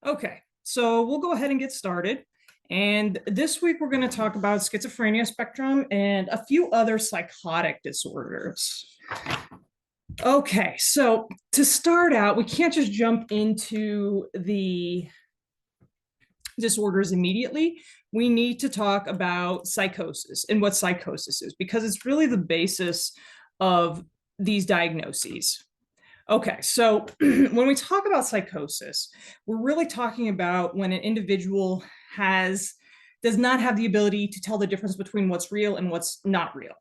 Okay, so we'll go ahead and get started. And this week we're going to talk about schizophrenia spectrum and a few other psychotic disorders. Okay, so to start out, we can't just jump into the disorders immediately. We need to talk about psychosis and what psychosis is, because it's really the basis of these diagnoses. Okay, so when we talk about psychosis, we're really talking about when an individual does not have the ability to tell the difference between what's real and what's not real.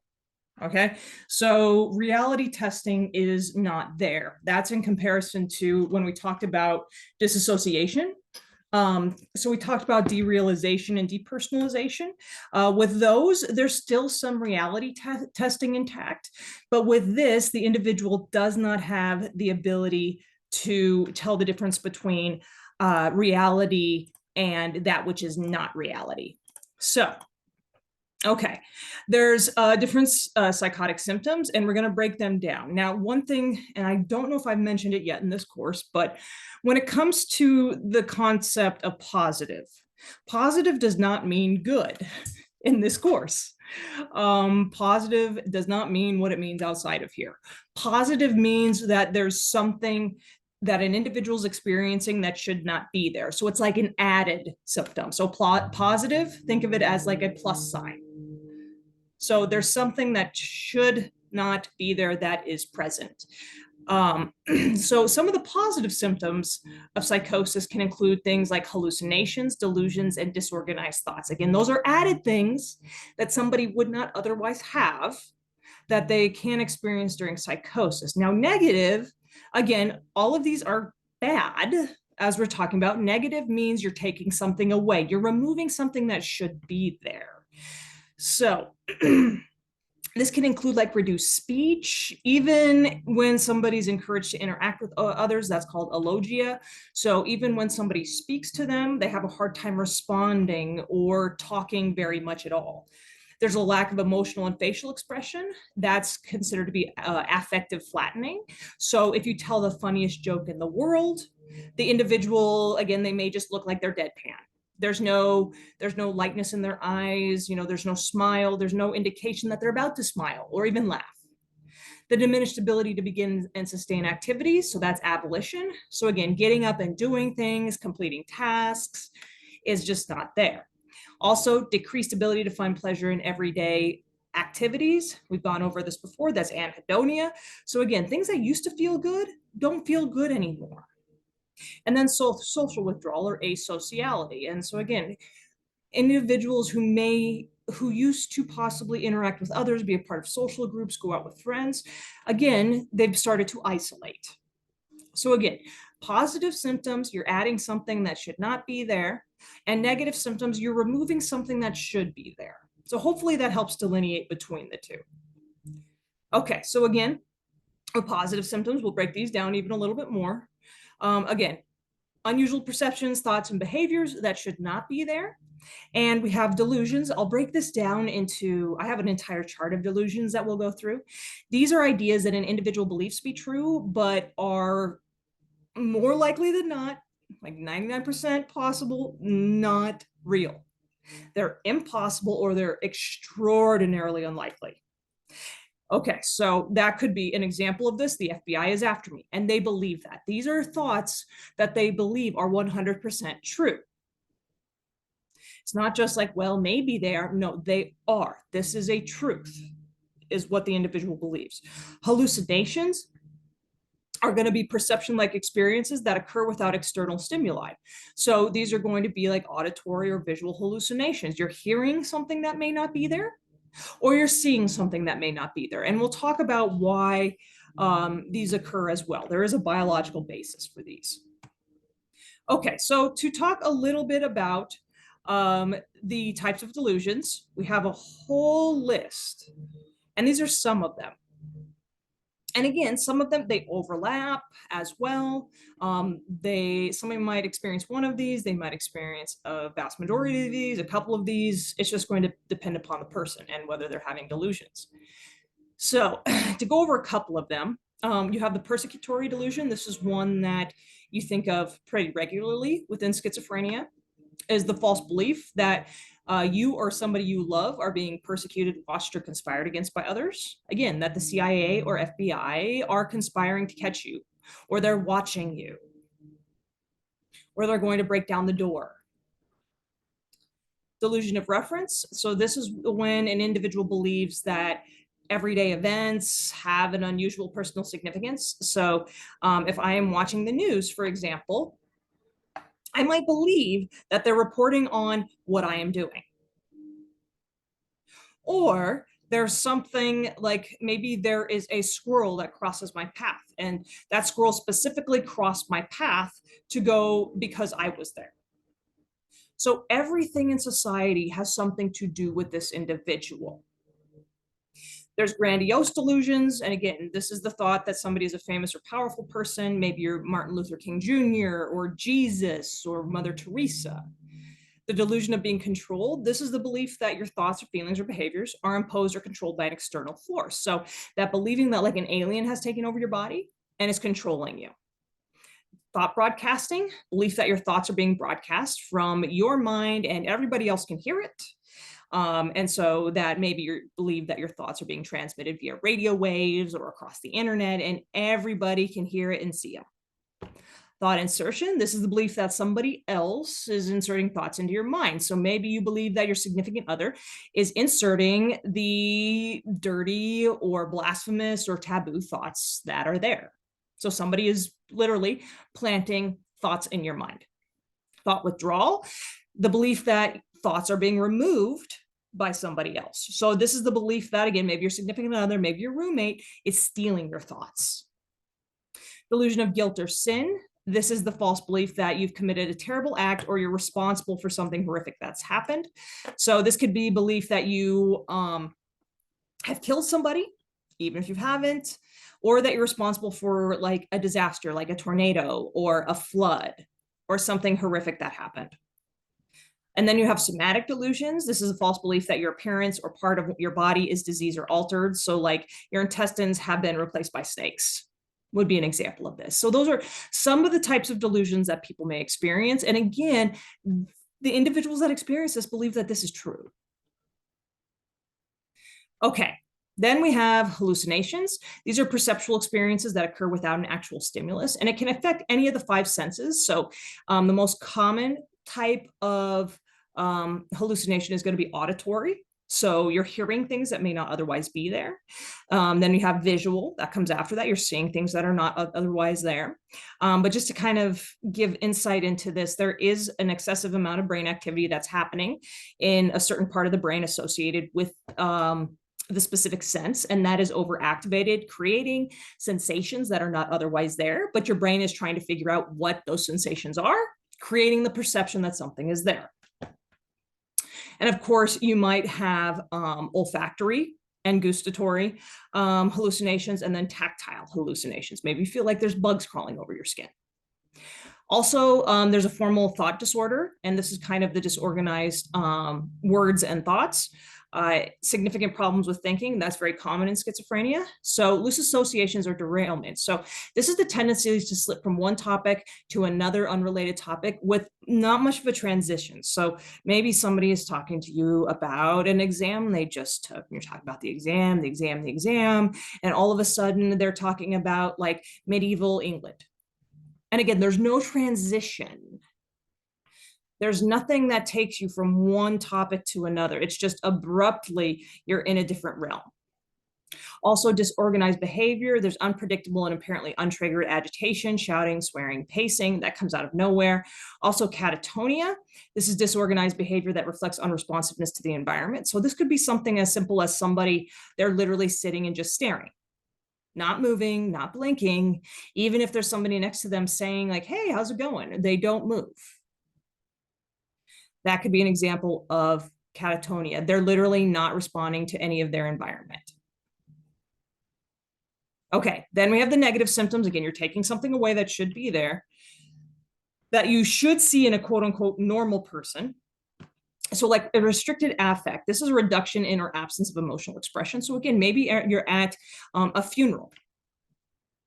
Okay, so reality testing is not there. That's in comparison to when we talked about disassociation. So we talked about derealization and depersonalization. With those, there's still some reality testing intact, but with this, the individual does not have the ability to tell the difference between reality and that which is not reality. So, okay, there's different psychotic symptoms, and we're going to break them down. Now, one thing, and I don't know if I've mentioned it yet in this course, but when it comes to the concept of positive, positive does not mean good in this course. Positive does not mean what it means outside of here. Positive means that there's something that an individual is experiencing that should not be there. So it's like an added symptom. So positive, think of it as like a plus sign. So there's something that should not be there that is present. So some of the positive symptoms of psychosis can include things like hallucinations, delusions, and disorganized thoughts. Again, those are added things that somebody would not otherwise have that they can experience during psychosis. Now, negative, again, all of these are bad. As we're talking about, negative means you're taking something away. You're removing something that should be there. So this can include like reduced speech, even when somebody's encouraged to interact with others, that's called alogia. So even when somebody speaks to them, they have a hard time responding or talking very much at all. There's a lack of emotional and facial expression. That's considered to be affective flattening. So if you tell the funniest joke in the world, the individual, again, they may just look like they're deadpan. There's no lightness in their eyes, there's no smile, there's no indication that they're about to smile or even laugh. The diminished ability to begin and sustain activities, so that's abolition. So again, getting up and doing things, completing tasks is just not there. Also, decreased ability to find pleasure in everyday activities. We've gone over this before. That's anhedonia. So again, things that used to feel good don't feel good anymore. And then social withdrawal or asociality. And so again, individuals who used to possibly interact with others, be a part of social groups, go out with friends, again, they've started to isolate. So again, positive symptoms, you're adding something that should not be there, and negative symptoms, you're removing something that should be there. So hopefully that helps delineate between the two. Okay, so again, with positive symptoms, we'll break these down even a little bit more. Again, unusual perceptions, thoughts, and behaviors that should not be there. And we have delusions. I'll break this down into, I have an entire chart of delusions that we'll go through. These are ideas that an individual believes to be true, but are more likely than not, like 99% possible, not real. They're impossible or they're extraordinarily unlikely. Okay, so that could be an example of this. The FBI is after me, and they believe that. These are thoughts that they believe are 100% true. It's not just like, well, maybe they are. No, they are. This is a truth, is what the individual believes. Hallucinations are going to be perception-like experiences that occur without external stimuli. So these are going to be like auditory or visual hallucinations. You're hearing something that may not be there, or you're seeing something that may not be there. And we'll talk about why these occur as well. There is a biological basis for these. Okay, so to talk a little bit about the types of delusions, we have a whole list, and these are some of them. And again, some of them, they overlap as well. Somebody might experience one of these, they might experience a vast majority of these, a couple of these. It's just going to depend upon the person and whether they're having delusions. So to go over a couple of them, you have the persecutory delusion. This is one that you think of pretty regularly within schizophrenia is the false belief that you or somebody you love are being persecuted, watched, or conspired against by others. Again, that the CIA or FBI are conspiring to catch you, or they're watching you, or they're going to break down the door. Delusion of reference. So this is when an individual believes that everyday events have an unusual personal significance. So if I am watching the news, for example, I might believe that they're reporting on what I am doing. Or there's something like maybe there is a squirrel that crosses my path, and that squirrel specifically crossed my path to go because I was there. So everything in society has something to do with this individual. There's grandiose delusions. And again, this is the thought that somebody is a famous or powerful person. Maybe you're Martin Luther King Jr. or Jesus or Mother Teresa. The delusion of being controlled. This is the belief that your thoughts or feelings or behaviors are imposed or controlled by an external force. So that believing that like an alien has taken over your body and is controlling you. Thought broadcasting, belief that your thoughts are being broadcast from your mind and everybody else can hear it. And so that maybe you believe that your thoughts are being transmitted via radio waves or across the internet and everybody can hear it and see them. Thought insertion, this is the belief that somebody else is inserting thoughts into your mind. So maybe you believe that your significant other is inserting the dirty or blasphemous or taboo thoughts that are there. So somebody is literally planting thoughts in your mind. Thought withdrawal, the belief that thoughts are being removed by somebody else. So this is the belief that, again, maybe your significant other, maybe your roommate is stealing your thoughts. Delusion of guilt or sin. This is the false belief that you've committed a terrible act or you're responsible for something horrific that's happened. So this could be belief that you have killed somebody, even if you haven't, or that you're responsible for like a disaster, like a tornado or a flood or something horrific that happened. And then you have somatic delusions. This is a false belief that your appearance or part of your body is diseased or altered. So like your intestines have been replaced by snakes would be an example of this. So those are some of the types of delusions that people may experience. And again, the individuals that experience this believe that this is true. Okay, then we have hallucinations. These are perceptual experiences that occur without an actual stimulus, and it can affect any of the five senses. So the most common type of hallucination is going to be auditory. So you're hearing things that may not otherwise be there. Then you have visual, that comes after that. You're seeing things that are not otherwise there. But just to kind of give insight into this, there is an excessive amount of brain activity that's happening in a certain part of the brain associated with the specific sense, and that is overactivated, creating sensations that are not otherwise there, but your brain is trying to figure out what those sensations are, creating the perception that something is there. And of course, you might have olfactory and gustatory hallucinations, and then tactile hallucinations. Maybe you feel like there's bugs crawling over your skin. Also, there's a formal thought disorder, and this is kind of the disorganized words and thoughts. Significant problems with thinking, that's very common in schizophrenia. So loose associations or derailment. So this is the tendency to slip from one topic to another unrelated topic with not much of a transition. So maybe somebody is talking to you about an exam they just took. You're talking about the exam, and all of a sudden they're talking about like medieval England. And again, there's no transition. There's nothing that takes you from one topic to another. It's just abruptly, you're in a different realm. Also, disorganized behavior. There's unpredictable and apparently untriggered agitation, shouting, swearing, pacing that comes out of nowhere. Also, catatonia. This is disorganized behavior that reflects unresponsiveness to the environment. So this could be something as simple as somebody, they're literally sitting and just staring, not moving, not blinking. Even if there's somebody next to them saying like, hey, how's it going? They don't move. That could be an example of catatonia. They're literally not responding to any of their environment. Okay, then we have the negative symptoms. Again, you're taking something away that should be there, that you should see in a quote unquote normal person. So like a restricted affect, this is a reduction in or absence of emotional expression. So again, maybe you're at a funeral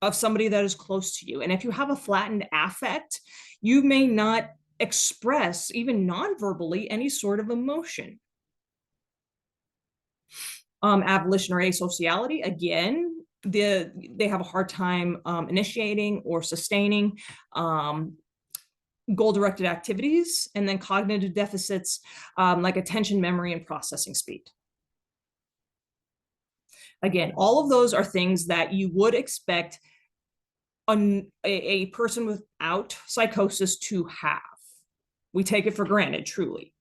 of somebody that is close to you. And if you have a flattened affect, you may not express, even non-verbally, any sort of emotion. Abolition or asociality, again, they have a hard time initiating or sustaining goal-directed activities, and then cognitive deficits like attention, memory, and processing speed. Again, all of those are things that you would expect a person without psychosis to have. We take it for granted, truly.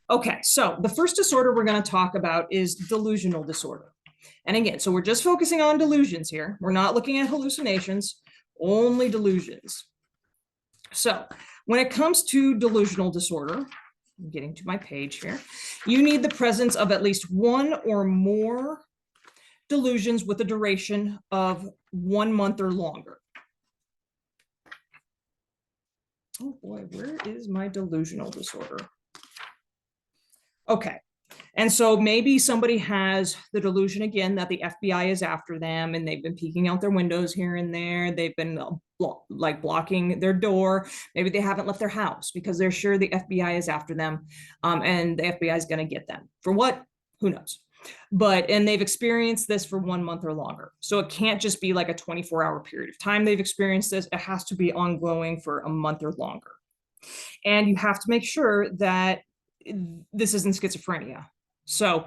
Okay, so the first disorder we're going to talk about is delusional disorder. And again, so we're just focusing on delusions here. We're not looking at hallucinations, only delusions. So when it comes to delusional disorder, I'm getting to my page here, you need the presence of at least one or more delusions with a duration of 1 month or longer. Oh boy, where is my delusional disorder? Okay, and so maybe somebody has the delusion again that the FBI is after them, and they've been peeking out their windows here and there. They've been like blocking their door. Maybe they haven't left their house because they're sure the FBI is after them, and the FBI is going to get them. For what? Who knows? And they've experienced this for 1 month or longer. So it can't just be like a 24-hour period of time they've experienced this. It has to be ongoing for a month or longer. And you have to make sure that this isn't schizophrenia. So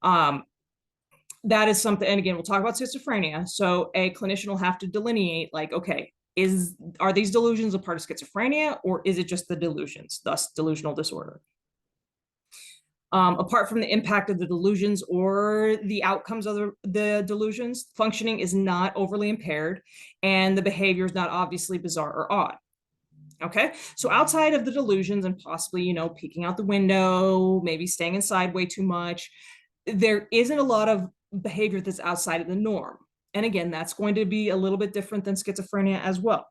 that is something, and again, we'll talk about schizophrenia. So a clinician will have to delineate like, okay, are these delusions a part of schizophrenia, or is it just the delusions, thus delusional disorder? Apart from the impact of the delusions or the outcomes of the delusions, functioning is not overly impaired, and the behavior is not obviously bizarre or odd. Okay, so outside of the delusions and possibly, peeking out the window, maybe staying inside way too much, there isn't a lot of behavior that's outside of the norm. And again, that's going to be a little bit different than schizophrenia as well.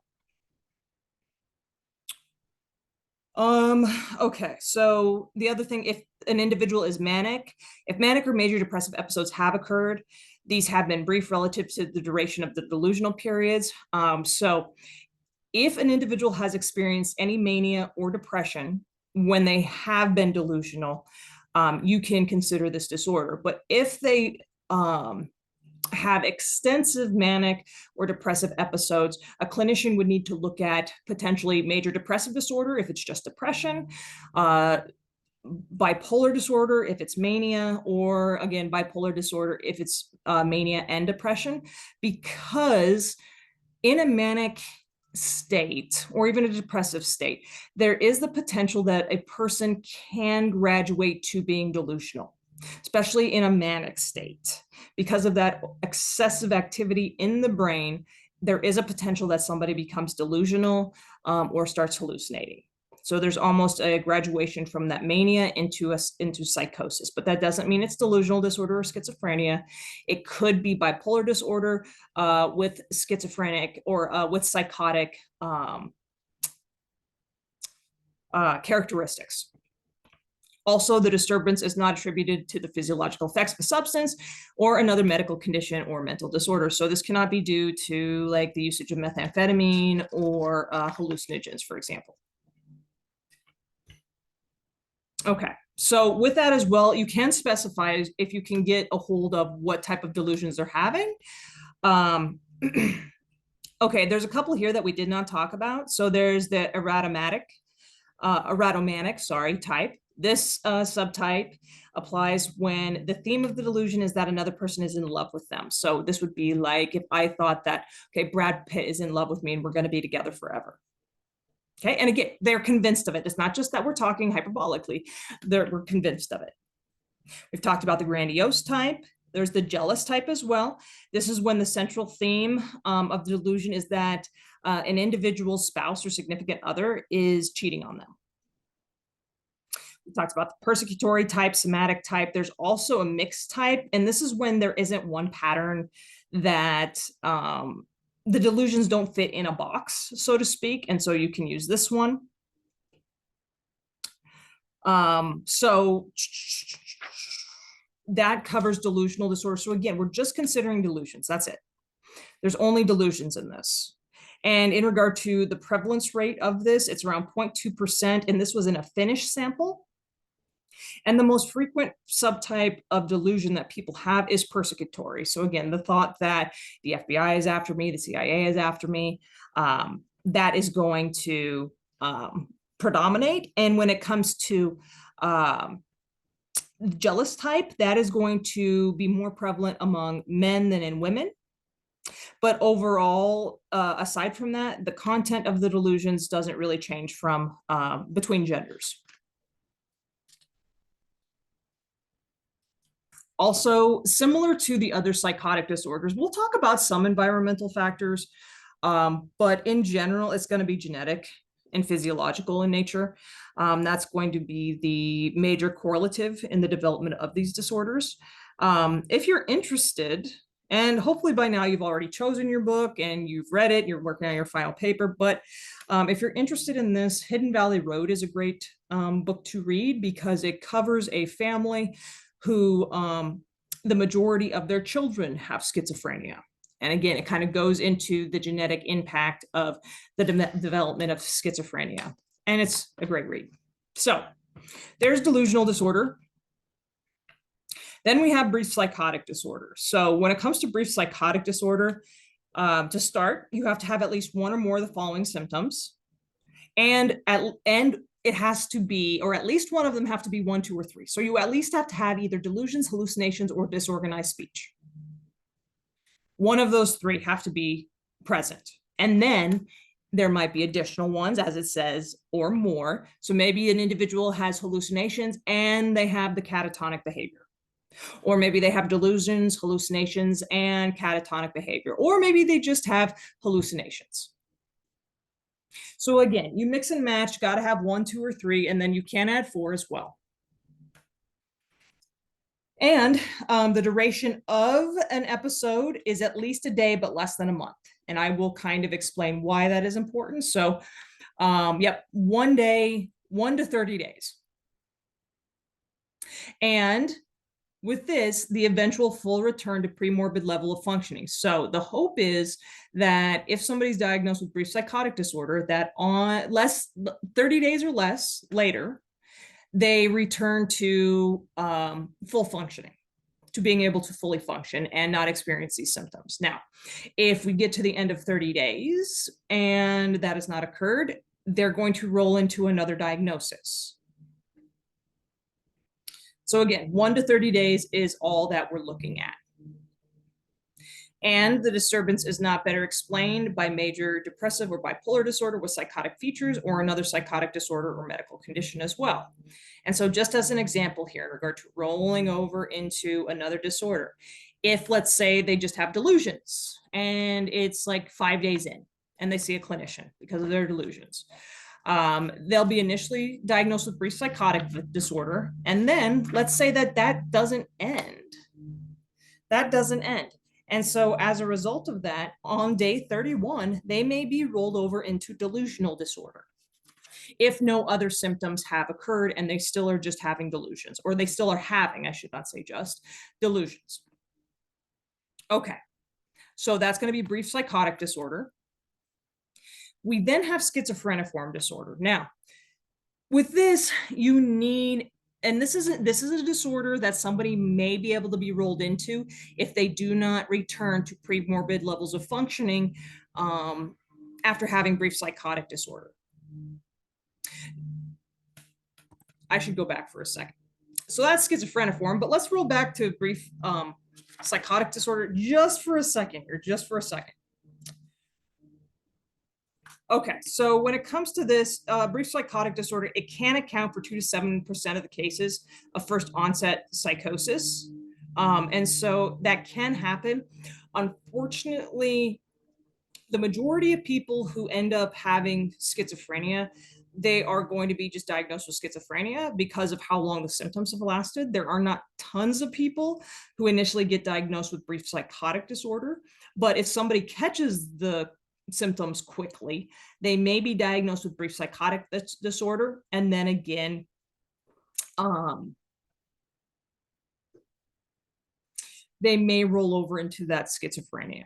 Okay, so the other thing, if an individual is manic, if manic or major depressive episodes have occurred, these have been brief relative to the duration of the delusional periods. So if an individual has experienced any mania or depression when they have been delusional, you can consider this disorder. But if they have extensive manic or depressive episodes, a clinician would need to look at potentially major depressive disorder if it's just depression, bipolar disorder if it's mania, or again, bipolar disorder if it's mania and depression, because in a manic state or even a depressive state, there is the potential that a person can graduate to being delusional, especially in a manic state. Because of that excessive activity in the brain, there is a potential that somebody becomes delusional or starts hallucinating. So there's almost a graduation from that mania into psychosis, but that doesn't mean it's delusional disorder or schizophrenia. It could be bipolar disorder with schizophrenic or with psychotic characteristics. Also, the disturbance is not attributed to the physiological effects of a substance or another medical condition or mental disorder. So this cannot be due to like the usage of methamphetamine or hallucinogens, for example. Okay, so with that as well, you can specify if you can get a hold of what type of delusions they're having. Okay, there's a couple here that we did not talk about. So there's the erratomanic type. This subtype applies when the theme of the delusion is that another person is in love with them. So this would be like if I thought that, okay, Brad Pitt is in love with me and we're going to be together forever. Okay, and again, they're convinced of it. It's not just that we're talking hyperbolically, we're convinced of it. We've talked about the grandiose type. There's the jealous type as well. This is when the central theme of the delusion is that an individual's spouse or significant other is cheating on them. We talked about the persecutory type, somatic type. There's also a mixed type, and this is when there isn't one pattern that the delusions don't fit in a box, so to speak, and so you can use this one. So that covers delusional disorder. So again, we're just considering delusions. That's it. There's only delusions in this. And in regard to the prevalence rate of this, it's around 0.2%, and this was in a Finnish sample. And the most frequent subtype of delusion that people have is persecutory. So again, the thought that the FBI is after me, the CIA is after me, that is going to predominate. And when it comes to jealous type, that is going to be more prevalent among men than in women. But overall, aside from that, the content of the delusions doesn't really change from between genders. Also, similar to the other psychotic disorders, we'll talk about some environmental factors, but in general, it's going to be genetic and physiological in nature. That's going to be the major correlative in the development of these disorders. If you're interested, and hopefully by now you've already chosen your book and you've read it, you're working on your final paper, but if you're interested in this, Hidden Valley Road is a great book to read because it covers a family who the majority of their children have schizophrenia. And again, it kind of goes into the genetic impact of the development of schizophrenia. And it's a great read. So there's delusional disorder. Then we have brief psychotic disorder. So when it comes to brief psychotic disorder, to start, you have to have at least one or more of the following symptoms. And it has to be, or at least one of them have to be 1, 2, or 3. So you at least have to have either delusions, hallucinations, or disorganized speech. One of those 3 have to be present. And then there might be additional ones, as it says, or more. So maybe an individual has hallucinations and they have the catatonic behavior. Or maybe they have delusions, hallucinations, and catatonic behavior. Or maybe they just have hallucinations. So again, you mix and match, got to have 1, 2, or 3, and then you can add 4 as well. And the duration of an episode is at least a day, but less than a month. And I will kind of explain why that is important. So, yep, 1 day, 1 to 30 days. And with this, the eventual full return to premorbid level of functioning. So the hope is that if somebody's diagnosed with brief psychotic disorder, that on 30 days or less later, they return to full functioning, to being able to fully function and not experience these symptoms. Now, if we get to the end of 30 days and that has not occurred, they're going to roll into another diagnosis. So again, 1 to 30 days is all that we're looking at. And the disturbance is not better explained by major depressive or bipolar disorder with psychotic features or another psychotic disorder or medical condition as well. And so just as an example here in regard to rolling over into another disorder, if let's say they just have delusions and it's like 5 days in and they see a clinician because of their delusions, they'll be initially diagnosed with brief psychotic disorder. And then let's say that doesn't end. That doesn't end. And so as a result of that, on day 31, they may be rolled over into delusional disorder if no other symptoms have occurred and they still are just having delusions, or they still are having, I should not say just, delusions. Okay, so that's going to be brief psychotic disorder. We then have schizophreniform disorder. Now, with this, you need, and this is a disorder that somebody may be able to be rolled into if they do not return to premorbid levels of functioning after having brief psychotic disorder. I should go back for a second. So that's schizophreniform, but let's roll back to brief psychotic disorder just for a second here, just for a second. Okay, so when it comes to this brief psychotic disorder, it can account for 2 to 7% of the cases of first onset psychosis. And so that can happen. Unfortunately, the majority of people who end up having schizophrenia, they are going to be just diagnosed with schizophrenia because of how long the symptoms have lasted. There are not tons of people who initially get diagnosed with brief psychotic disorder, but if somebody catches the symptoms quickly, they may be diagnosed with brief psychotic disorder, and then again, they may roll over into that schizophrenia.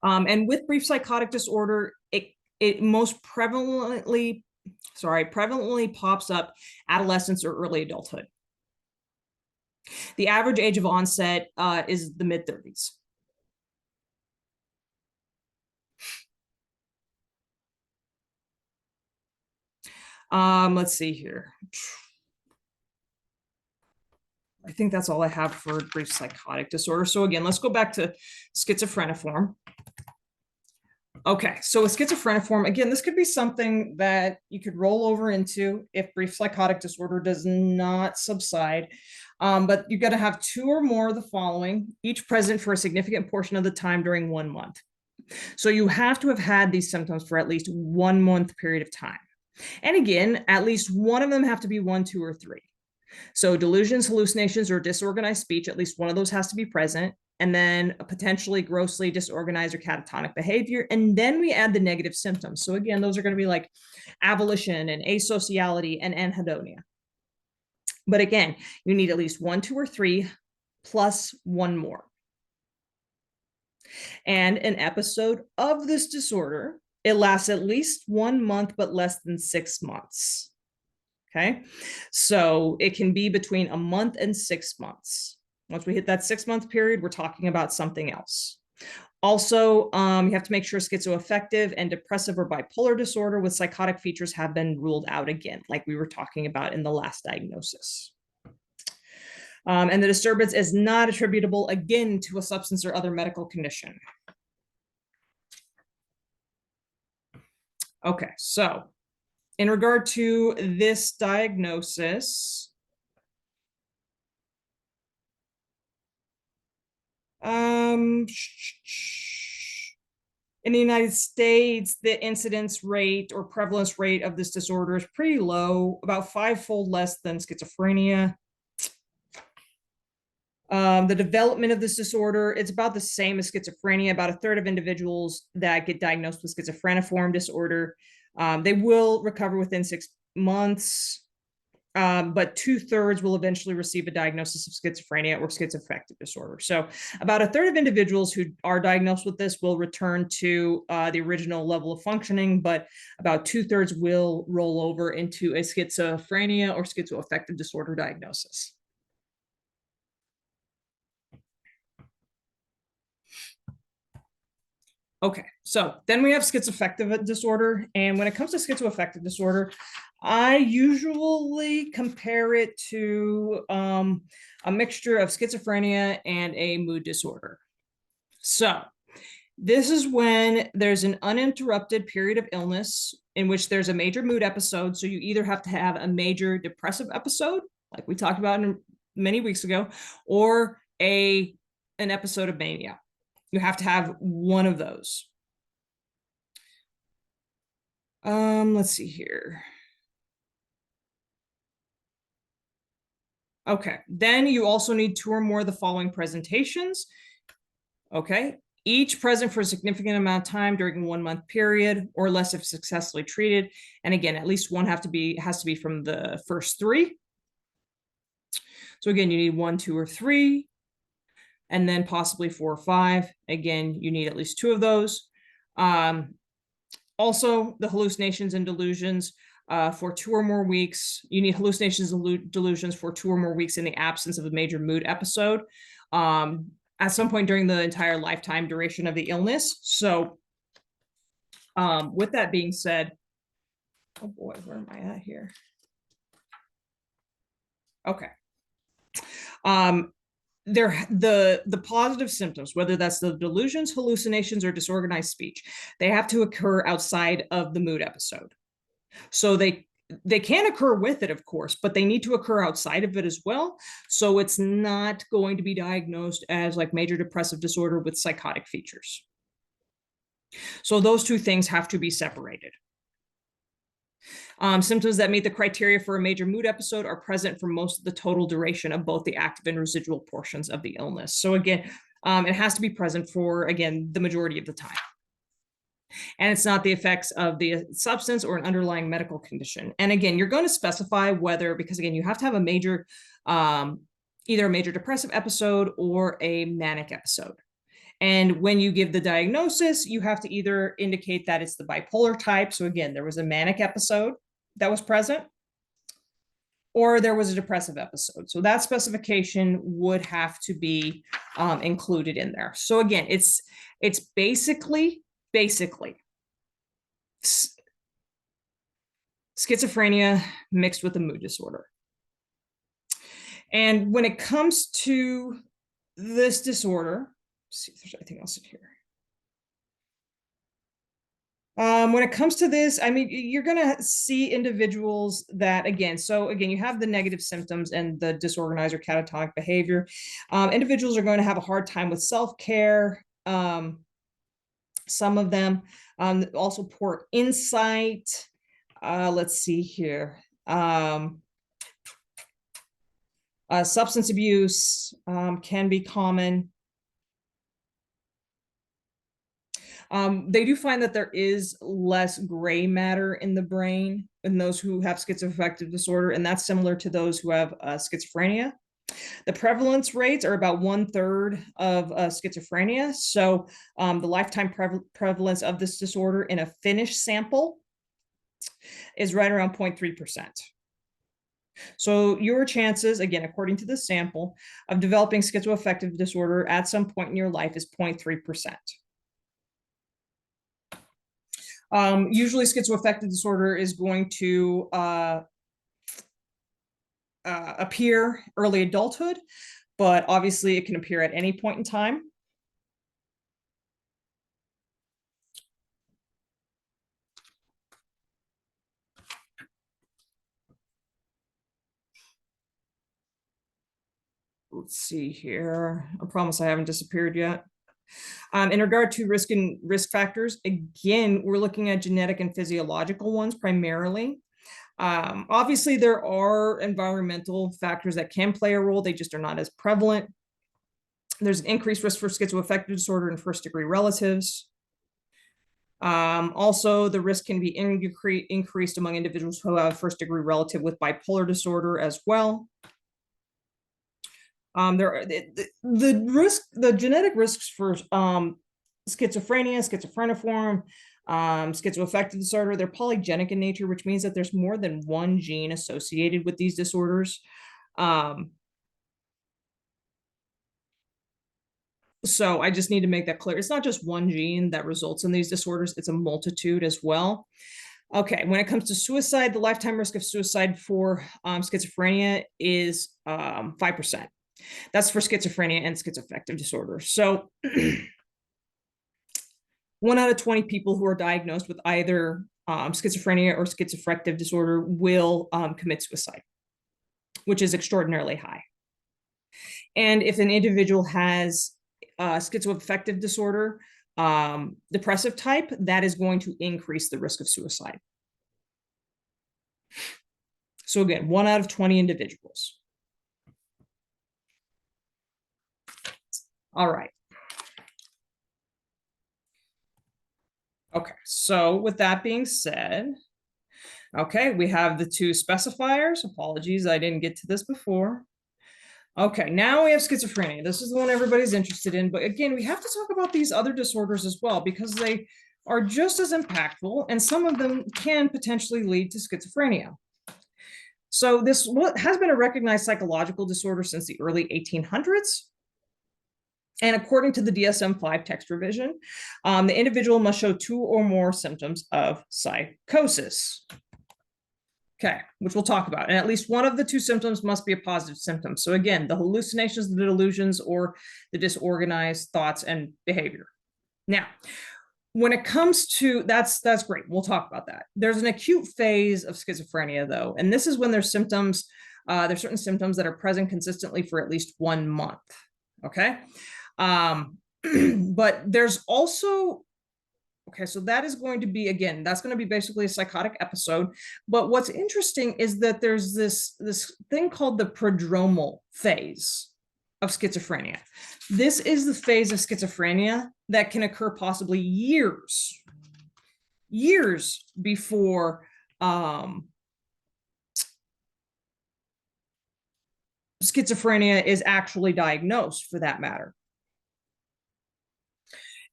And with brief psychotic disorder, it most prevalently pops up adolescence or early adulthood. The average age of onset is the mid-30s. Let's see here. I think that's all I have for brief psychotic disorder. So again, let's go back to schizophreniform. Okay, so with schizophreniform, again, this could be something that you could roll over into if brief psychotic disorder does not subside. But you've got to have 2 or more of the following, each present for a significant portion of the time during 1 month. So you have to have had these symptoms for at least 1 month period of time. And again, at least one of them have to be 1, 2, or 3. So delusions, hallucinations, or disorganized speech, at least one of those has to be present. And then potentially grossly disorganized or catatonic behavior. And then we add the negative symptoms. So again, those are going to be like avolition and asociality and anhedonia. But again, you need at least 1, 2, or 3 plus 1 more. And an episode of this disorder, it lasts at least 1 month, but less than 6 months. Okay, so it can be between a month and 6 months. Once we hit that 6-month period, we're talking about something else. Also, you have to make sure schizoaffective and depressive or bipolar disorder with psychotic features have been ruled out again, like we were talking about in the last diagnosis. And the disturbance is not attributable, again, to a substance or other medical condition. Okay, so in regard to this diagnosis, in the United States, the incidence rate or prevalence rate of this disorder is pretty low, about 5-fold less than schizophrenia. The development of this disorder, it's about the same as schizophrenia. About 1/3 of individuals that get diagnosed with schizophreniform disorder, they will recover within 6 months, but 2/3 will eventually receive a diagnosis of schizophrenia or schizoaffective disorder. So about 1/3 of individuals who are diagnosed with this will return to the original level of functioning, but about 2/3 will roll over into a schizophrenia or schizoaffective disorder diagnosis. Okay, so then we have schizoaffective disorder. And when it comes to schizoaffective disorder, I usually compare it to a mixture of schizophrenia and a mood disorder. So this is when there's an uninterrupted period of illness in which there's a major mood episode. So you either have to have a major depressive episode, like we talked about many weeks ago, or an episode of mania. You have to have one of those. Let's see here. Okay, then you also need 2 or more of the following presentations. Okay, each present for a significant amount of time during a 1-month period or less if successfully treated. And again, at least one has to be from the first 3. So again, you need 1, 2, or 3. And then possibly 4 or 5. Again, you need at least 2 of those. Also, the hallucinations and delusions for 2 or more weeks. You need hallucinations and delusions for 2 or more weeks in the absence of a major mood episode at some point during the entire lifetime duration of the illness. So with that being said, oh boy, where am I at here? Okay. The positive symptoms, whether that's the delusions, hallucinations, or disorganized speech, they have to occur outside of the mood episode. So they can occur with it, of course, but they need to occur outside of it as well. So it's not going to be diagnosed as like major depressive disorder with psychotic features. So those 2 things have to be separated. Symptoms that meet the criteria for a major mood episode are present for most of the total duration of both the active and residual portions of the illness. So again, it has to be present for, again, the majority of the time. And it's not the effects of the substance or an underlying medical condition. And again, you're going to specify whether, because again, you have to have a major, either a major depressive episode or a manic episode. And when you give the diagnosis, you have to either indicate that it's the bipolar type. So again, there was a manic episode that was present, or there was a depressive episode. So that specification would have to be included in there. So again, it's basically schizophrenia mixed with a mood disorder. And when it comes to this disorder, let's see if there's anything else in here. When it comes to this, I mean, you're going to see individuals that, again, so again, you have the negative symptoms and the disorganized or catatonic behavior. Individuals are going to have a hard time with self-care. Some of them also poor insight. Let's see here. Substance abuse can be common. They do find that there is less gray matter in the brain in those who have schizoaffective disorder, and that's similar to those who have schizophrenia. The prevalence rates are about 1/3 of schizophrenia. So the lifetime prevalence of this disorder in a Finnish sample is right around 0.3%. So your chances, again, according to the sample, of developing schizoaffective disorder at some point in your life is 0.3%. Usually schizoaffective disorder is going to appear early adulthood, but obviously it can appear at any point in time. Let's see here. I promise I haven't disappeared yet. In regard to risk factors, again, we're looking at genetic and physiological ones primarily. Obviously, there are environmental factors that can play a role. They just are not as prevalent. There's an increased risk for schizoaffective disorder in first-degree relatives. Also, the risk can be increased among individuals who have a first-degree relative with bipolar disorder as well. The genetic risks for schizophrenia, schizophreniform, schizoaffective disorder, they're polygenic in nature, which means that there's more than one gene associated with these disorders. So I just need to make that clear. It's not just one gene that results in these disorders, it's a multitude as well. Okay, when it comes to suicide, the lifetime risk of suicide for schizophrenia is 5%. That's for schizophrenia and schizoaffective disorder. So 1 out of 20 people who are diagnosed with either schizophrenia or schizoaffective disorder will commit suicide, which is extraordinarily high. And if an individual has schizoaffective disorder, depressive type, that is going to increase the risk of suicide. So again, 1 out of 20 individuals. All right. Okay, so with that being said, okay, we have the 2 specifiers. Apologies, I didn't get to this before. Okay, now we have schizophrenia. This is the one everybody's interested in. But again, we have to talk about these other disorders as well, because they are just as impactful, and some of them can potentially lead to schizophrenia. So this has been a recognized psychological disorder since the early 1800s. And according to the DSM-5 text revision, the individual must show 2 or more symptoms of psychosis. Okay, which we'll talk about. And at least one of the 2 symptoms must be a positive symptom. So again, the hallucinations, the delusions, or the disorganized thoughts and behavior. Now, when it comes to, that's great. We'll talk about that. There's an acute phase of schizophrenia, though. And this is when there's symptoms, there's certain symptoms that are present consistently for at least 1 month. Okay. But there's also, okay, so that is going to be, again, that's going to be basically a psychotic episode. But what's interesting is that there's this thing called the prodromal phase of schizophrenia. This is the phase of schizophrenia that can occur possibly years before schizophrenia is actually diagnosed, for that matter.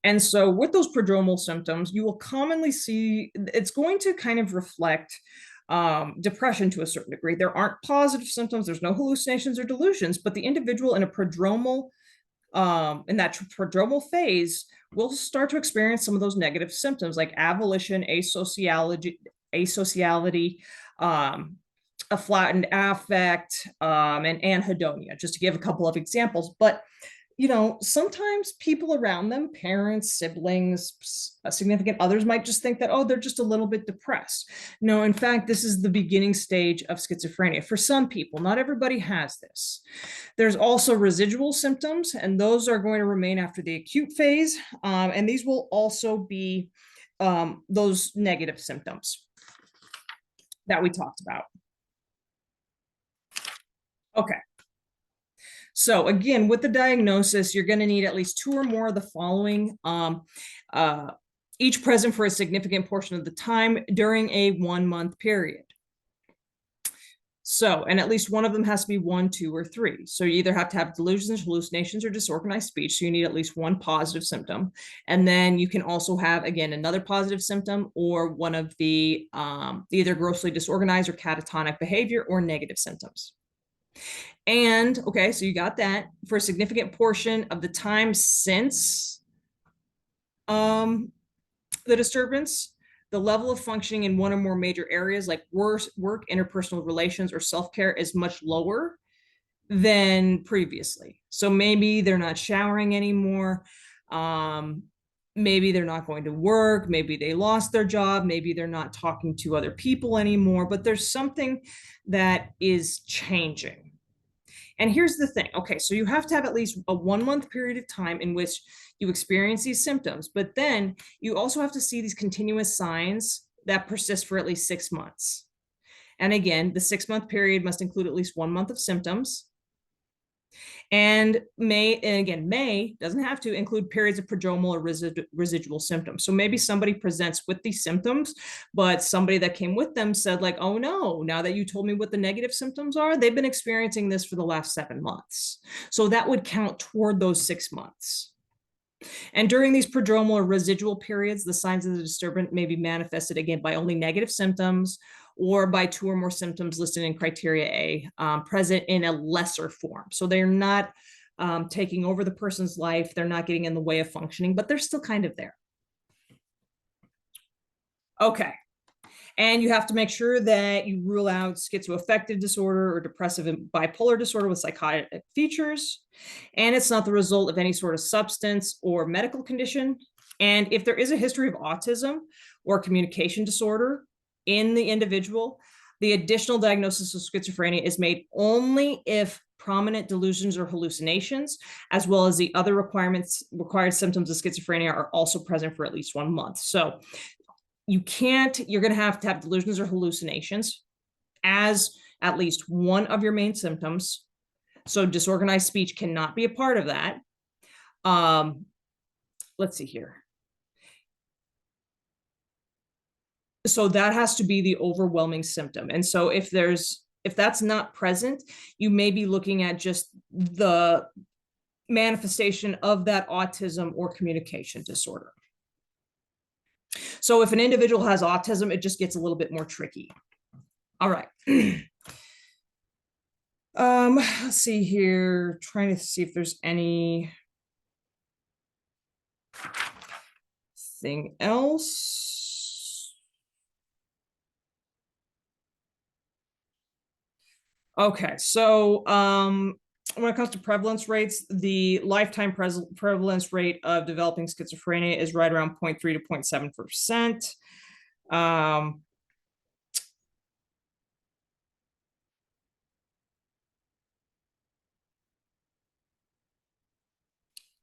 And so with those prodromal symptoms, you will commonly see it's going to kind of reflect depression to a certain degree. There aren't positive symptoms, there's no hallucinations or delusions, but the individual in a prodromal in that prodromal phase will start to experience some of those negative symptoms like avolition, asociality, a flattened affect, and anhedonia, just to give a couple of examples. But sometimes people around them, parents, siblings, significant others, might just think that, oh, they're just a little bit depressed. No, in fact, this is the beginning stage of schizophrenia. For some people, not everybody has this. There's also residual symptoms, and those are going to remain after the acute phase. And these will also be those negative symptoms that we talked about. Okay. So again, with the diagnosis, you're going to need at least 2 or more of the following, each present for a significant portion of the time during a 1-month period. So, and at least one of them has to be 1, 2, or 3. So you either have to have delusions, hallucinations, or disorganized speech. So you need at least one positive symptom. And then you can also have, again, another positive symptom or one of the either grossly disorganized or catatonic behavior or negative symptoms. And okay, so you got that for a significant portion of the time since the disturbance, the level of functioning in one or more major areas like work, interpersonal relations, or self-care is much lower than previously. So maybe they're not showering anymore. Maybe they're not going to work. Maybe they lost their job. Maybe they're not talking to other people anymore, but there's something that is changing. And here's the thing. Okay, so you have to have at least a 1-month period of time in which you experience these symptoms, but then you also have to see these continuous signs that persist for at least 6 months. And again, the 6-month period must include at least 1 month of symptoms. And may doesn't have to include periods of prodromal or residual symptoms. So maybe somebody presents with these symptoms, but somebody that came with them said like, oh no, now that you told me what the negative symptoms are, they've been experiencing this for the last 7 months. So that would count toward those 6 months. And during these prodromal or residual periods, the signs of the disturbance may be manifested again by only negative symptoms or by 2 or more symptoms listed in criteria A, present in a lesser form. So they're not taking over the person's life. They're not getting in the way of functioning, but they're still kind of there. Okay. And you have to make sure that you rule out schizoaffective disorder or depressive and bipolar disorder with psychotic features. And it's not the result of any sort of substance or medical condition. And if there is a history of autism or communication disorder in the individual, the additional diagnosis of schizophrenia is made only if prominent delusions or hallucinations, as well as the other required symptoms of schizophrenia are also present for at least 1 month. So you're going to have delusions or hallucinations as at least one of your main symptoms. So disorganized speech cannot be a part of that. Let's see here. So that has to be the overwhelming symptom. And so if that's not present, you may be looking at just the manifestation of that autism or communication disorder. So if an individual has autism, it just gets a little bit more tricky. All right. Let's see here, trying to see if there's anything else. Okay, so when it comes to prevalence rates, the lifetime prevalence rate of developing schizophrenia is right around 0.3 to 0.7%.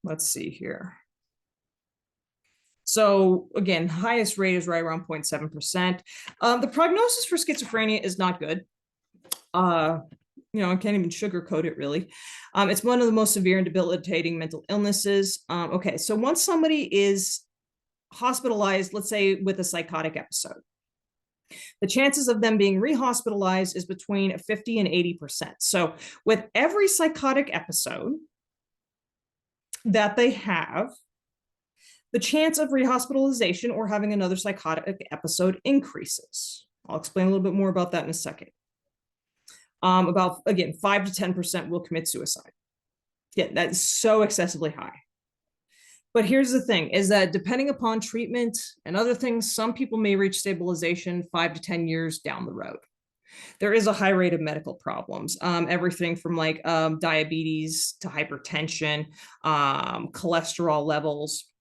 Let's see here. So again, highest rate is right around 0.7%. The prognosis for schizophrenia is not good. I can't even sugarcoat it really. It's one of the most severe and debilitating mental illnesses. Okay, so once somebody is hospitalized, let's say with a psychotic episode, the chances of them being rehospitalized is between 50 and 80%. So with every psychotic episode that they have, the chance of rehospitalization or having another psychotic episode increases. I'll explain a little bit more about that in a second. About, again, 5 to 10% will commit suicide. Yeah, that's so excessively high. But here's the thing, is that depending upon treatment and other things, some people may reach stabilization 5 to 10 years down the road. There is a high rate of medical problems, everything from like diabetes to hypertension, cholesterol levels.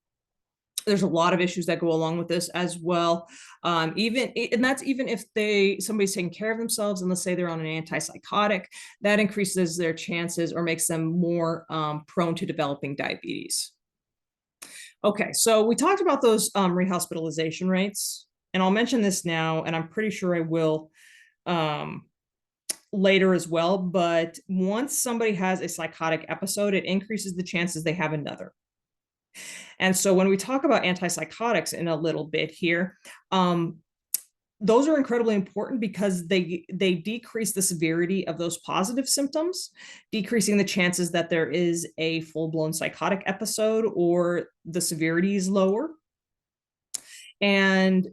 There's a lot of issues that go along with this as well. And that's even if somebody's taking care of themselves, and let's say they're on an antipsychotic, that increases their chances or makes them more prone to developing diabetes. Okay, so we talked about those rehospitalization rates, and I'll mention this now, and I'm pretty sure I will later as well. But once somebody has a psychotic episode, it increases the chances they have another. And so when we talk about antipsychotics in a little bit here, those are incredibly important because they decrease the severity of those positive symptoms, decreasing the chances that there is a full-blown psychotic episode or the severity is lower. And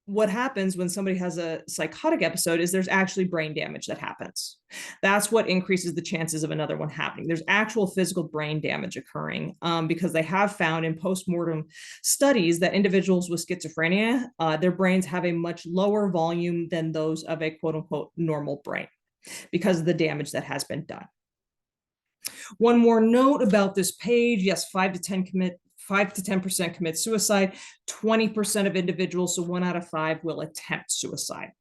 what happens when somebody has a psychotic episode is there's actually brain damage that happens. That's what increases the chances of another one happening. There's actual physical brain damage occurring because they have found in postmortem studies that individuals with schizophrenia, their brains have a much lower volume than those of a quote unquote normal brain because of the damage that has been done. One more note about this page, yes, 5 to 10% commit suicide, 20% of individuals, so 1 out of 5 will attempt suicide.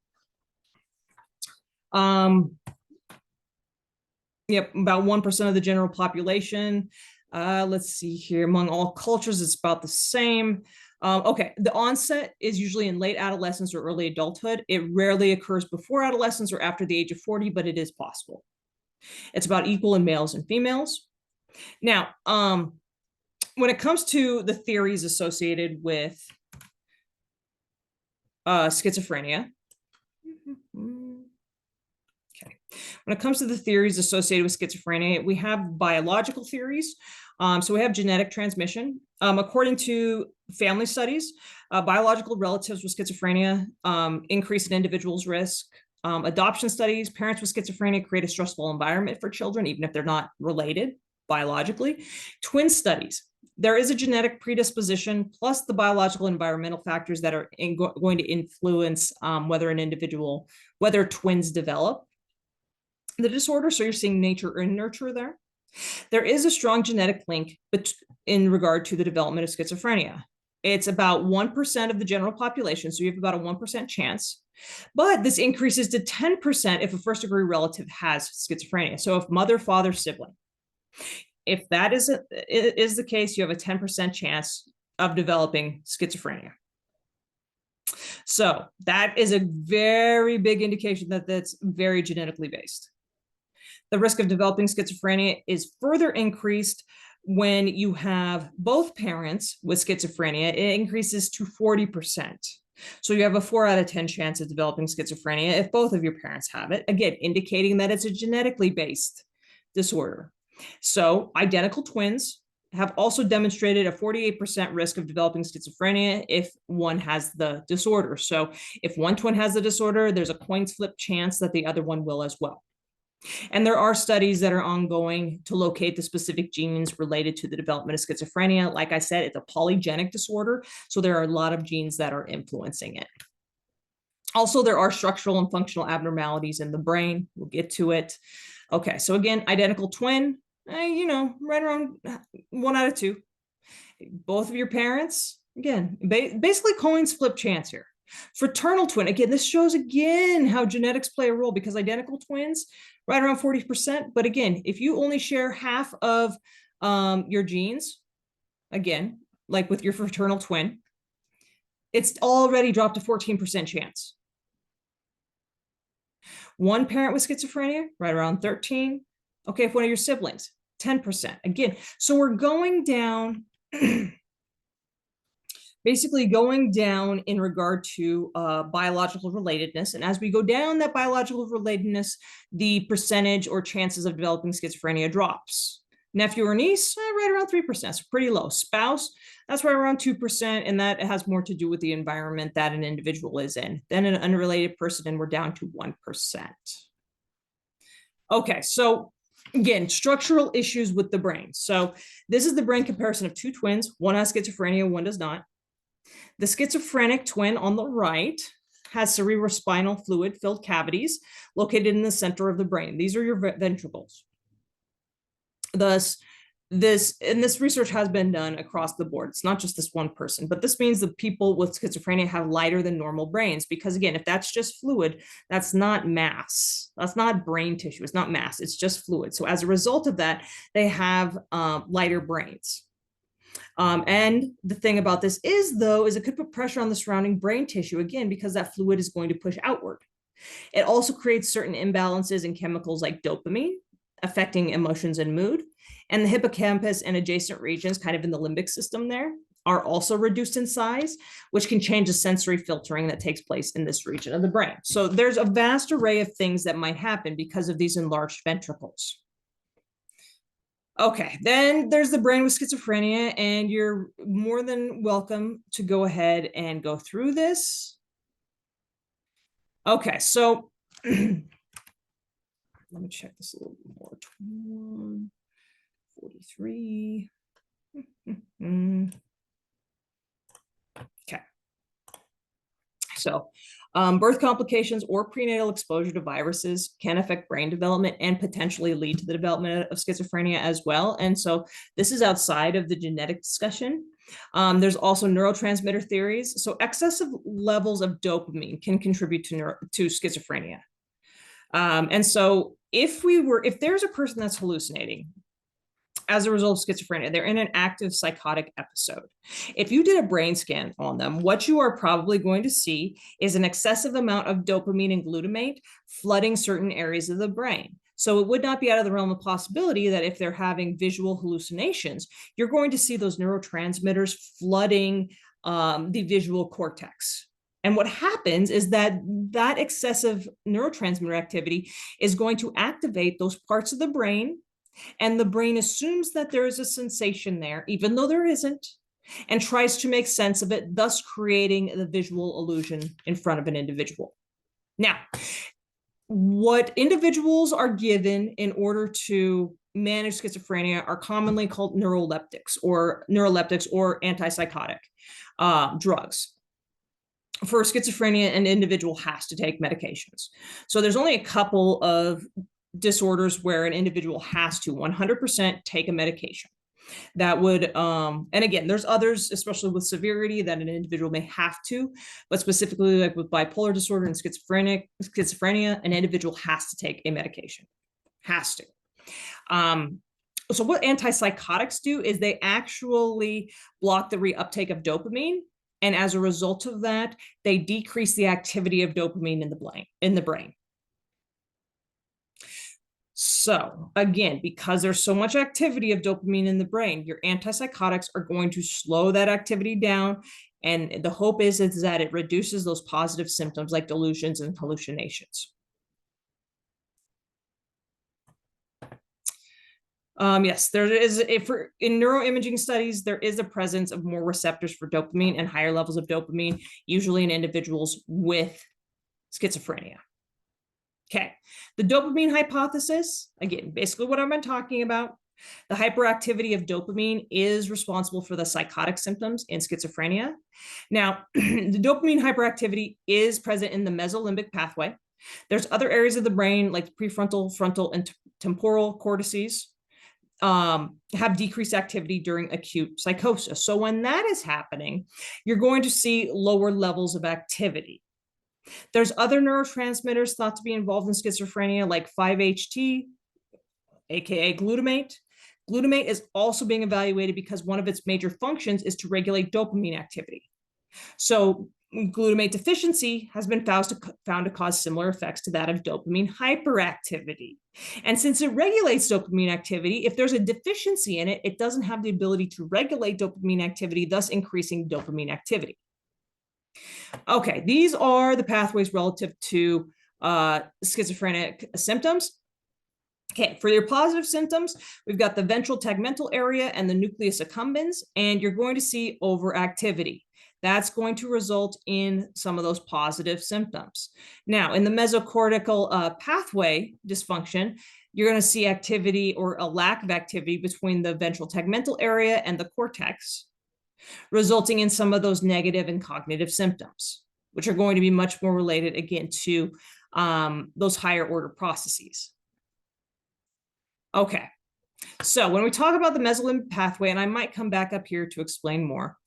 Yep, about 1% of the general population. Let's see here, among all cultures, it's about the same. Okay, the onset is usually in late adolescence or early adulthood. It rarely occurs before adolescence or after the age of 40, but it is possible. It's about equal in males and females. Now, when it comes to the theories associated with schizophrenia, okay, when it comes to the theories associated with schizophrenia, we have biological theories. So we have genetic transmission. According to family studies, biological relatives with schizophrenia increase an individual's risk. Adoption studies, parents with schizophrenia create a stressful environment for children, even if they're not related biologically. Twin studies, there is a genetic predisposition plus the biological environmental factors that are going to influence whether twins develop the disorder. So you're seeing nature and nurture there. There is a strong genetic link in regard to the development of schizophrenia. It's about 1% of the general population, so you have about a 1% chance. But this increases to 10% if a first-degree relative has schizophrenia. So if mother, father, sibling. If that is the case, you have a 10% chance of developing schizophrenia. So that is a very big indication that that's very genetically based. The risk of developing schizophrenia is further increased when you have both parents with schizophrenia. It increases to 40%. So you have a 4 out of 10 chance of developing schizophrenia if both of your parents have it, again, indicating that it's a genetically based disorder. So identical twins have also demonstrated a 48% risk of developing schizophrenia if one has the disorder. So if one twin has the disorder, there's a coin flip chance that the other one will as well. And there are studies that are ongoing to locate the specific genes related to the development of schizophrenia. Like I said, it's a polygenic disorder, so there are a lot of genes that are influencing it. Also, there are structural and functional abnormalities in the brain. We'll get to it. Okay, so again, identical twin, right around 1 out of 2. Both of your parents, again, basically coins flip chance here. Fraternal twin, again, this shows again how genetics play a role because identical twins, right around 40%. But again, if you only share half of your genes, again, like with your fraternal twin, it's already dropped to 14% chance. One parent with schizophrenia, right around 13. Okay, if one of your siblings, 10%. Again, so we're going down, basically going down in regard to biological relatedness. And as we go down that biological relatedness, the percentage or chances of developing schizophrenia drops. Nephew or niece, right around 3%. So pretty low. Spouse, that's right around 2%. And that has more to do with the environment that an individual is in. Then an unrelated person, and we're down to 1%. Okay, so again, structural issues with the brain. So this is the brain comparison of two twins. One has schizophrenia, one does not. The schizophrenic twin on the right has cerebrospinal fluid filled cavities located in the center of the brain. These are your ventricles. Thus, this research has been done across the board. It's not just this one person, but this means that people with schizophrenia have lighter than normal brains, because again, if that's just fluid, that's not mass. That's not brain tissue. It's not mass. It's just fluid. So as a result of that, they have lighter brains. And the thing about this is, though, is it could put pressure on the surrounding brain tissue, again, because that fluid is going to push outward. It also creates certain imbalances in chemicals like dopamine, affecting emotions and mood. And the hippocampus and adjacent regions, kind of in the limbic system there, are also reduced in size, which can change the sensory filtering that takes place in this region of the brain. So there's a vast array of things that might happen because of these enlarged ventricles. Okay, then there's the brain with schizophrenia, and you're more than welcome to go ahead and go through this. Okay, so let me check this a little bit more. 21, 43. Okay. So birth complications or prenatal exposure to viruses can affect brain development and potentially lead to the development of schizophrenia as well. And so this is outside of the genetic discussion. There's also neurotransmitter theories. So excessive levels of dopamine can contribute to schizophrenia. And so if there's a person that's hallucinating as a result of schizophrenia, they're in an active psychotic episode. If you did a brain scan on them, what you are probably going to see is an excessive amount of dopamine and glutamate flooding certain areas of the brain. So it would not be out of the realm of possibility that if they're having visual hallucinations, you're going to see those neurotransmitters flooding the visual cortex. And what happens is that excessive neurotransmitter activity is going to activate those parts of the brain, and the brain assumes that there is a sensation there, even though there isn't, and tries to make sense of it, thus creating the visual illusion in front of an individual. Now, what individuals are given in order to manage schizophrenia are commonly called neuroleptics or antipsychotic drugs. For schizophrenia, an individual has to take medications. So there's only a couple of disorders where an individual has to 100% take a medication. That would, and again, there's others, especially with severity, that an individual may have to, but specifically like with bipolar disorder and schizophrenia, an individual has to take a medication, has to. So what antipsychotics do is they actually block the reuptake of dopamine. And as a result of that, they decrease the activity of dopamine in the brain. So again, because there's so much activity of dopamine in the brain, your antipsychotics are going to slow that activity down. And the hope is that it reduces those positive symptoms like delusions and hallucinations. Yes, there is, in neuroimaging studies, there is a presence of more receptors for dopamine and higher levels of dopamine, usually in individuals with schizophrenia. Okay, the dopamine hypothesis, again, basically what I've been talking about. The hyperactivity of dopamine is responsible for the psychotic symptoms in schizophrenia. Now, the dopamine hyperactivity is present in the mesolimbic pathway. There's other areas of the brain like prefrontal, frontal, and temporal cortices have decreased activity during acute psychosis. So when that is happening, you're going to see lower levels of activity. There's other neurotransmitters thought to be involved in schizophrenia, like 5-HT, aka glutamate. Glutamate is also being evaluated because one of its major functions is to regulate dopamine activity. So glutamate deficiency has been found to cause similar effects to that of dopamine hyperactivity. And since it regulates dopamine activity, if there's a deficiency in it, it doesn't have the ability to regulate dopamine activity, thus increasing dopamine activity. Okay, these are the pathways relative to schizophrenic symptoms. Okay, for your positive symptoms, we've got the ventral tegmental area and the nucleus accumbens, and you're going to see overactivity. That's going to result in some of those positive symptoms. Now, in the mesocortical pathway dysfunction, you're going to see activity or a lack of activity between the ventral tegmental area and the cortex, resulting in some of those negative and cognitive symptoms, which are going to be much more related, again, to those higher order processes. Okay, so when we talk about the mesolimbic pathway, and I might come back up here to explain more,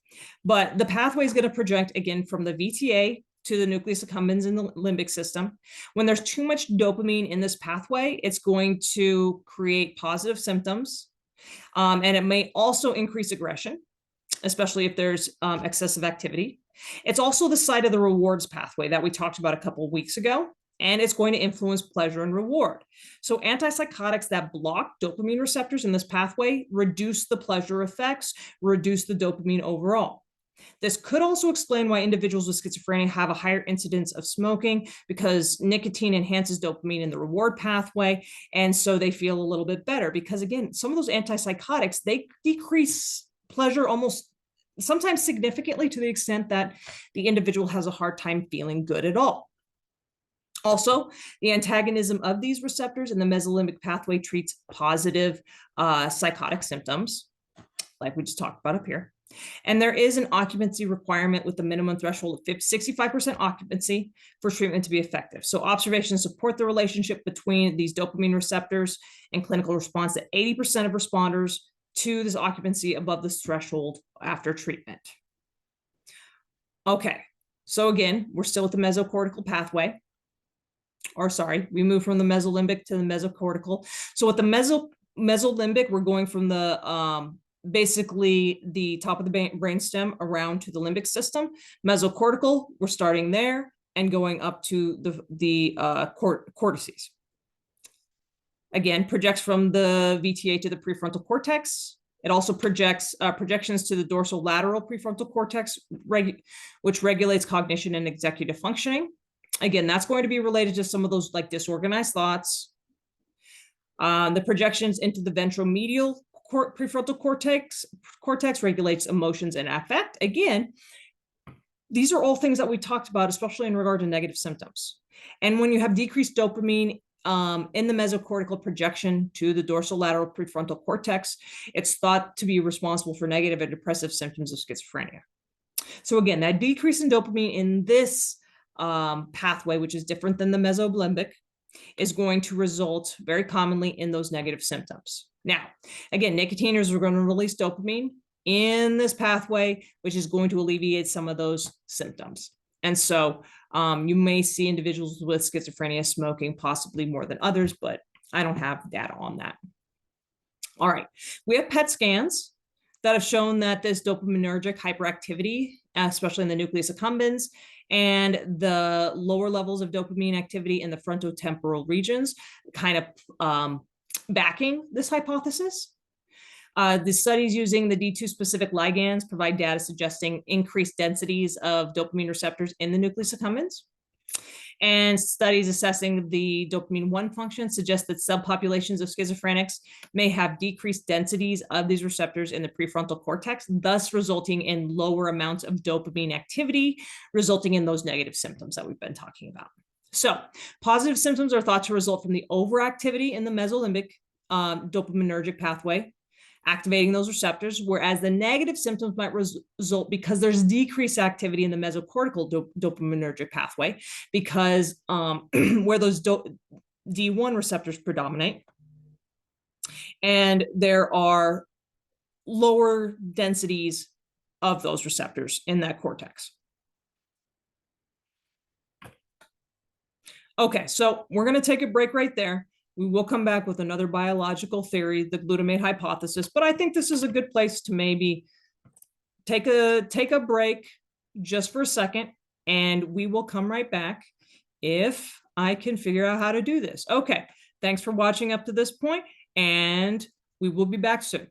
but the pathway is going to project again from the VTA to the nucleus accumbens in the limbic system. When there's too much dopamine in this pathway, it's going to create positive symptoms, and it may also increase aggression, especially if there's excessive activity. It's also the site of the rewards pathway that we talked about a couple of weeks ago, and it's going to influence pleasure and reward. So antipsychotics that block dopamine receptors in this pathway reduce the pleasure effects, reduce the dopamine overall. This could also explain why individuals with schizophrenia have a higher incidence of smoking, because nicotine enhances dopamine in the reward pathway, and so they feel a little bit better, because again, some of those antipsychotics, they decrease pleasure almost sometimes significantly, to the extent that the individual has a hard time feeling good at all. Also, the antagonism of these receptors in the mesolimbic pathway treats positive psychotic symptoms, like we just talked about up here. And there is an occupancy requirement with the minimum threshold of 65% occupancy for treatment to be effective. So observations support the relationship between these dopamine receptors and clinical response, that 80% of responders to this occupancy above this threshold after treatment. Okay, so again, we're still at the mesocortical pathway. Or sorry, we move from the mesolimbic to the mesocortical. So with the mesolimbic, we're going from the basically the top of the brainstem around to the limbic system. Mesocortical, we're starting there and going up to the cortices. Again, projects from the VTA to the prefrontal cortex. It also projects projections to the dorsolateral prefrontal cortex, which regulates cognition and executive functioning. Again, that's going to be related to some of those like disorganized thoughts. The projections into the ventromedial prefrontal cortex regulates emotions and affect. Again, these are all things that we talked about, especially in regard to negative symptoms. And when you have decreased dopamine in the mesocortical projection to the dorsolateral prefrontal cortex, it's thought to be responsible for negative and depressive symptoms of schizophrenia. So again, that decrease in dopamine in this pathway, which is different than the mesolimbic, is going to result very commonly in those negative symptoms. Now, again, nicotiners are going to release dopamine in this pathway, which is going to alleviate some of those symptoms. And so you may see individuals with schizophrenia smoking possibly more than others, but I don't have data on that. All right, we have PET scans that have shown that this dopaminergic hyperactivity, especially in the nucleus accumbens, and the lower levels of dopamine activity in the frontotemporal regions, kind of backing this hypothesis. The studies using the D2 specific ligands provide data suggesting increased densities of dopamine receptors in the nucleus accumbens. And studies assessing the dopamine 1 function suggest that subpopulations of schizophrenics may have decreased densities of these receptors in the prefrontal cortex, thus resulting in lower amounts of dopamine activity, resulting in those negative symptoms that we've been talking about. So positive symptoms are thought to result from the overactivity in the mesolimbic dopaminergic pathway, activating those receptors, whereas the negative symptoms might result because there's decreased activity in the mesocortical dopaminergic pathway, because where those D1 receptors predominate, and there are lower densities of those receptors in that cortex. Okay, so we're going to take a break right there. We will come back with another biological theory, the glutamate hypothesis, but I think this is a good place to maybe take a break just for a second, and we will come right back if I can figure out how to do this. Okay, thanks for watching up to this point, and we will be back soon.